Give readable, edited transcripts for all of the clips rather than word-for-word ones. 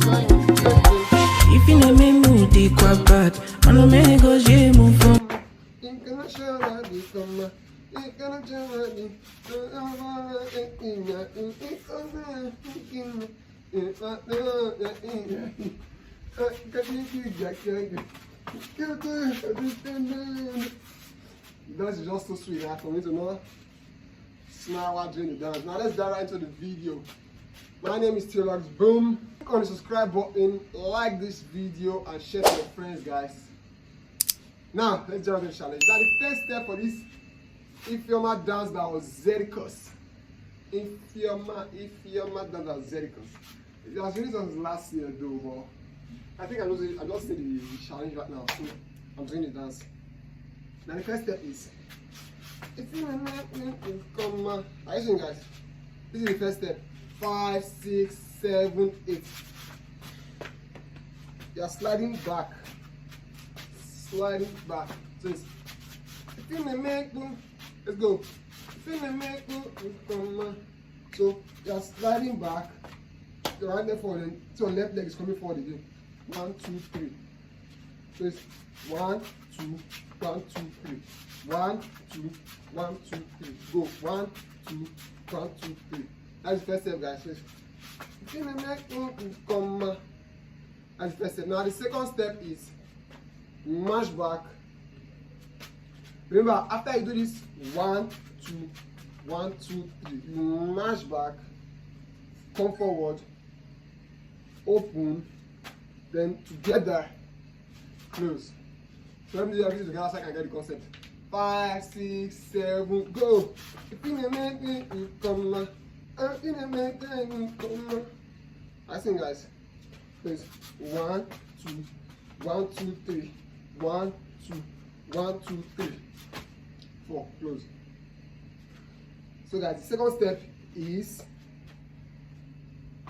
If you know me mood, they quite bad. I know me go she move from. That's just so sweet for me to know. Smile while doing the dance. Now let's dive right into the video. My name is Teoluckzboom. Click on the subscribe button, like this video, and share to your friends, guys. Now let's jump into the challenge. Now the first step for this Ifeoma dance by Ozedikus. Ifeoma dance by Ozedikus. It was released on last year though, but I think I'm just doing the challenge right now, so I'm doing the dance. Now the first step is, if you come, listen guys, this is the first step. 5, 6, 7, 8. You are sliding back. Sliding back. So it's, if you make, let's go. If you make, come. So you are sliding back. Your right leg forward, so your left leg is coming forward again. 1, 2, 3. So it's 1, 2, 1, 2, 3. 1, 2, 1, 2, 3. Go. 1, 2, 1, 2, 3. That's the first step, guys. So come. That's the first step. Now the second step is march back. Remember, after you do this 1, 2, 1, 2, 3, you march back, come forward, open, then together, close. So let me do everything together so I can get the concept. 5, 6, 7, go. If you make me come, I think, guys. Please. 1, 2, 1, 2, 3. 1, 2, 1, 2, 3. 4. Close. So, guys, the second step is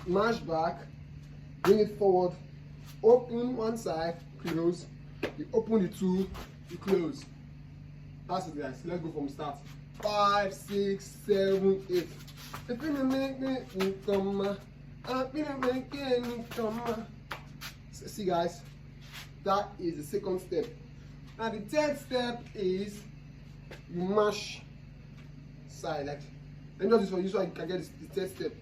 march back, bring it forward, open one side, close. You open the two, you close. That's it, guys. Let's go from the start. 5, 6, 7, 8. If you make me come, see, guys, that is the second step. Now the third step is you mash side. Like, let me do this for you so I can get the third step.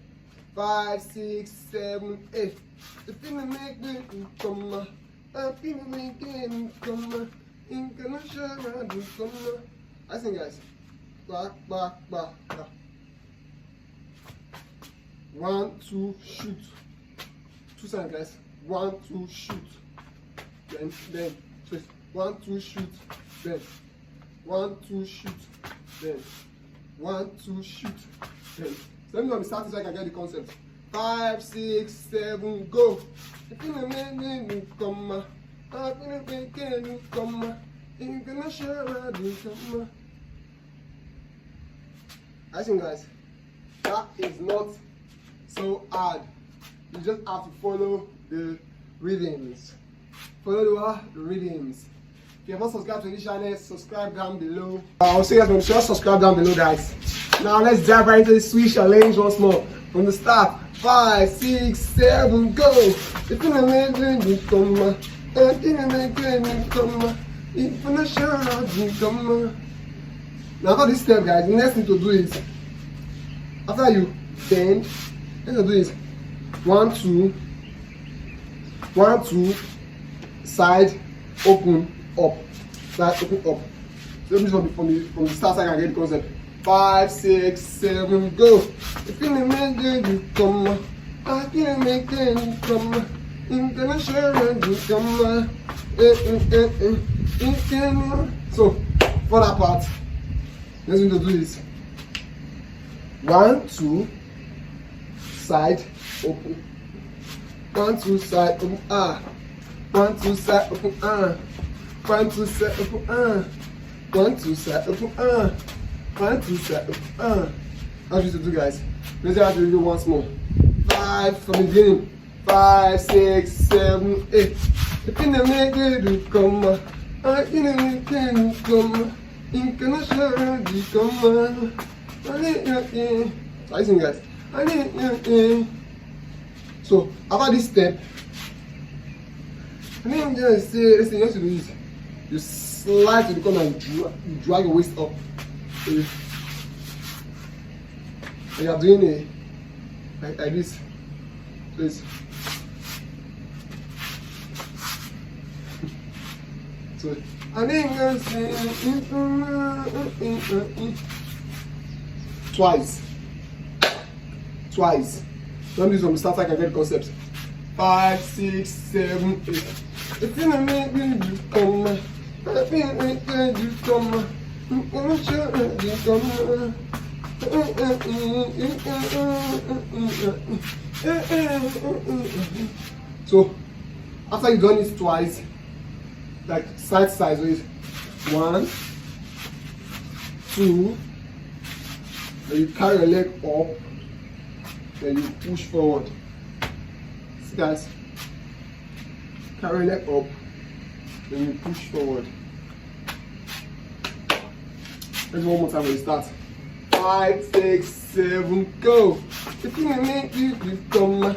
5, 6, 7, 8. If you make me come, I think, guys, back. 1, 2, shoot. 2 sides, guys. 1, 2, shoot. Then, so 1, 2, shoot. Then, 1, 2, shoot. Then, 1, 2, shoot. Then. So let me know the starting so I can get the concept. 5, 6, 7, go. If you make me come, I think, guys, that is not so hard. You just have to follow the rhythms. Follow the rhythms. If you have not subscribed to this channel, subscribe down below. I'll see you guys when you just subscribe down below, guys. Now let's dive right into the switch challenge once more. From the start. 5, 6, 7, go. If you make me come, now for this step, guys, the next thing to do is, after you bend, what you do is 1, 2, 1, 2, side, open, up, side, open, up. So let me from the start so I can get the concept. 5, 6, 7, go. If you make me come, I can make it come. So for that part, let's do this. 1, 2, side, open. 1, 2, side, open. 1, 2, side, open. 1, 2, side, open. 1, 2, side, open. 1, 2, side, open. How do you do, guys? Let's have to do once more. 5 from the beginning. 5, 6, 7, 8. If you make it come, I can make it come. In can show you come. Listen, guys. So after this step, And then you just say, listen, you have to do this. You slide to the corner and you drag your waist up. So you are doing a like this. Please. So, and then you say twice. Don't do this from the start so I can get the concept. 5, 6, 7, 8. If you don't make me you come, I feel like you come. I'm sure you come. So after you've done it twice, like side so it's 1, 2, then you carry your leg up, then you push forward. See guys, carry your leg up, then you push forward. Let's do one more time when you start. 5, 6, 7, go. If you make you come,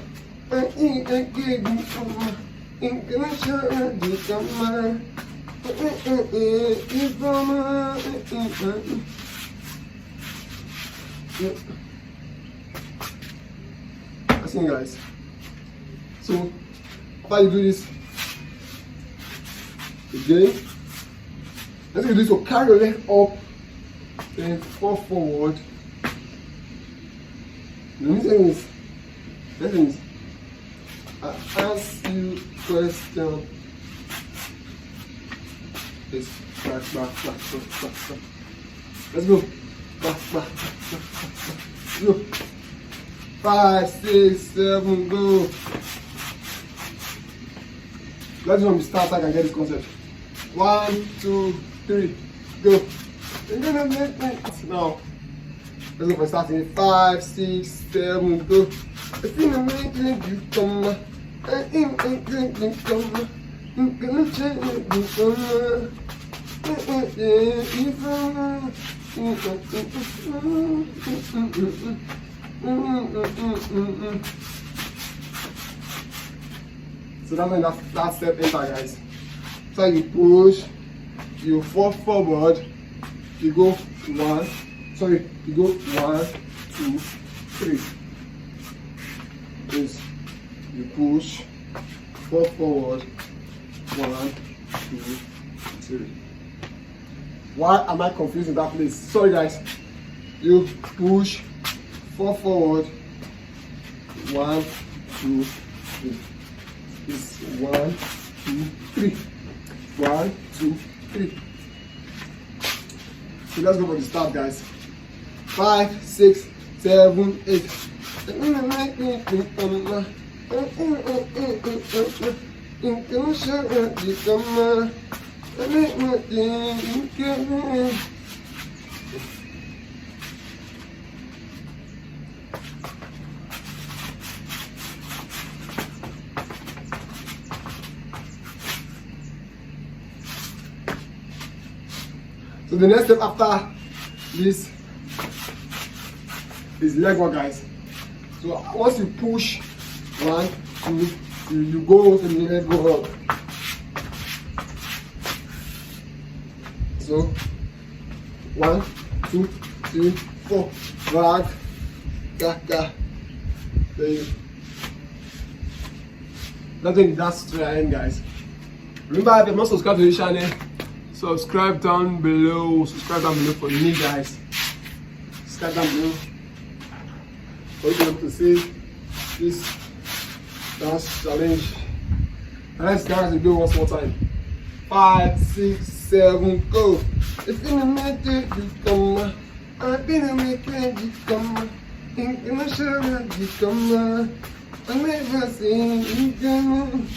I ain't gonna give you come. Ain't gonna show you come. Listen guys. So after you do this again, let's do this. So carry your leg up. Then fall forward. The next thing is, I ask you question. It's back. Let's go. Back. Go. 5, 6, 7, go. Let's go start so I can get this concept. 1, 2, 3, go. Now, let's go for starting. 5, 6, 7, go. If you don't make you come, I ain't gonna come. I'm gonna change you come. So that's when that step enter, guys. So you push, you fall forward. You go 1, you go 1, 2, 3. Is you push, fall forward, 1, 2, 3. Why am I confused in that place? Sorry guys. You push, fall forward, 1, 2, 3. It's 1, 2, 3. 1, 2, 3. So let's go for the start, guys. 5, 6, 7, 8. So the next step after this is leg work, guys. So once you push 1, 2, you go to the leg go up. So 1, 2, 3, 4, back, there you. That's straight, guys. Remember, if you're not subscribed to the channel, subscribe down below for me, guys. Subscribe down below for you to be able to see this dance challenge. And let's guys, we do one more time. 5, 6, 7, go. If you make it, you come. I didn't make it, you come. Ain't gonna show you come. I never seen you come.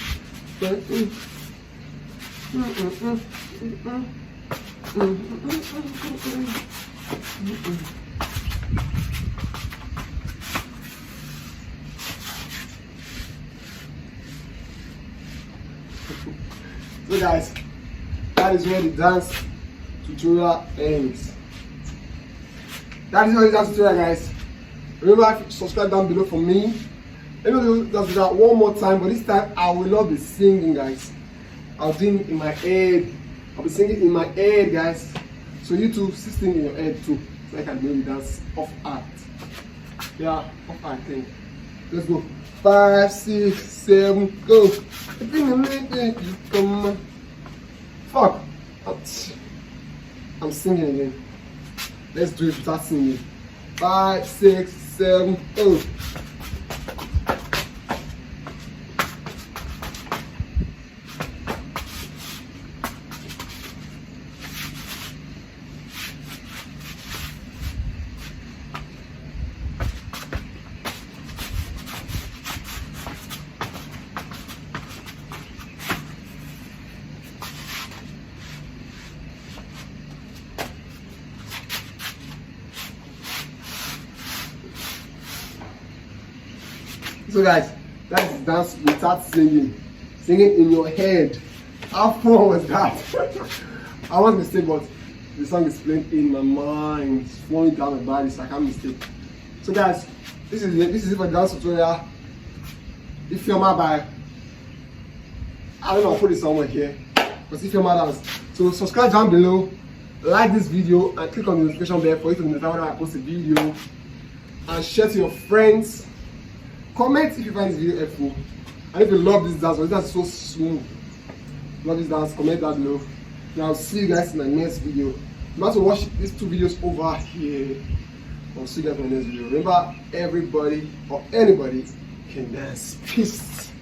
So guys, that is where the dance tutorial ends. That is where the dance tutorial, guys. Remember, subscribe down below for me. Let me do that one more time, but this time I will not be singing, guys. I'll do it in my head. I'll be singing in my head, guys. So you too, sing in your head too. So I can maybe dance off art. Yeah, off art thing. Let's go. 5, 6, 7, go. Come on. Fuck. I'm singing again. Let's do it without singing. 5, 6, 7, go. So guys, that is dance without singing. Singing in your head. How fun was that? I was mistake, but the song is playing in my mind. It's flowing down my body, so I can't mistake. So guys, this is it for the dance tutorial. Ifeoma by, I don't know, I'll put it somewhere here. But Ifeoma dance. So subscribe down below, like this video, and click on the notification bell for you to know when I post a video. And share to your friends. Comment if you find this video helpful, and if you love this dance, this dance is so smooth. Love this dance, comment down below. And I'll see you guys in the next video. You have to watch these 2 videos over here. I'll see you guys in the next video. Remember, everybody or anybody can dance. Peace.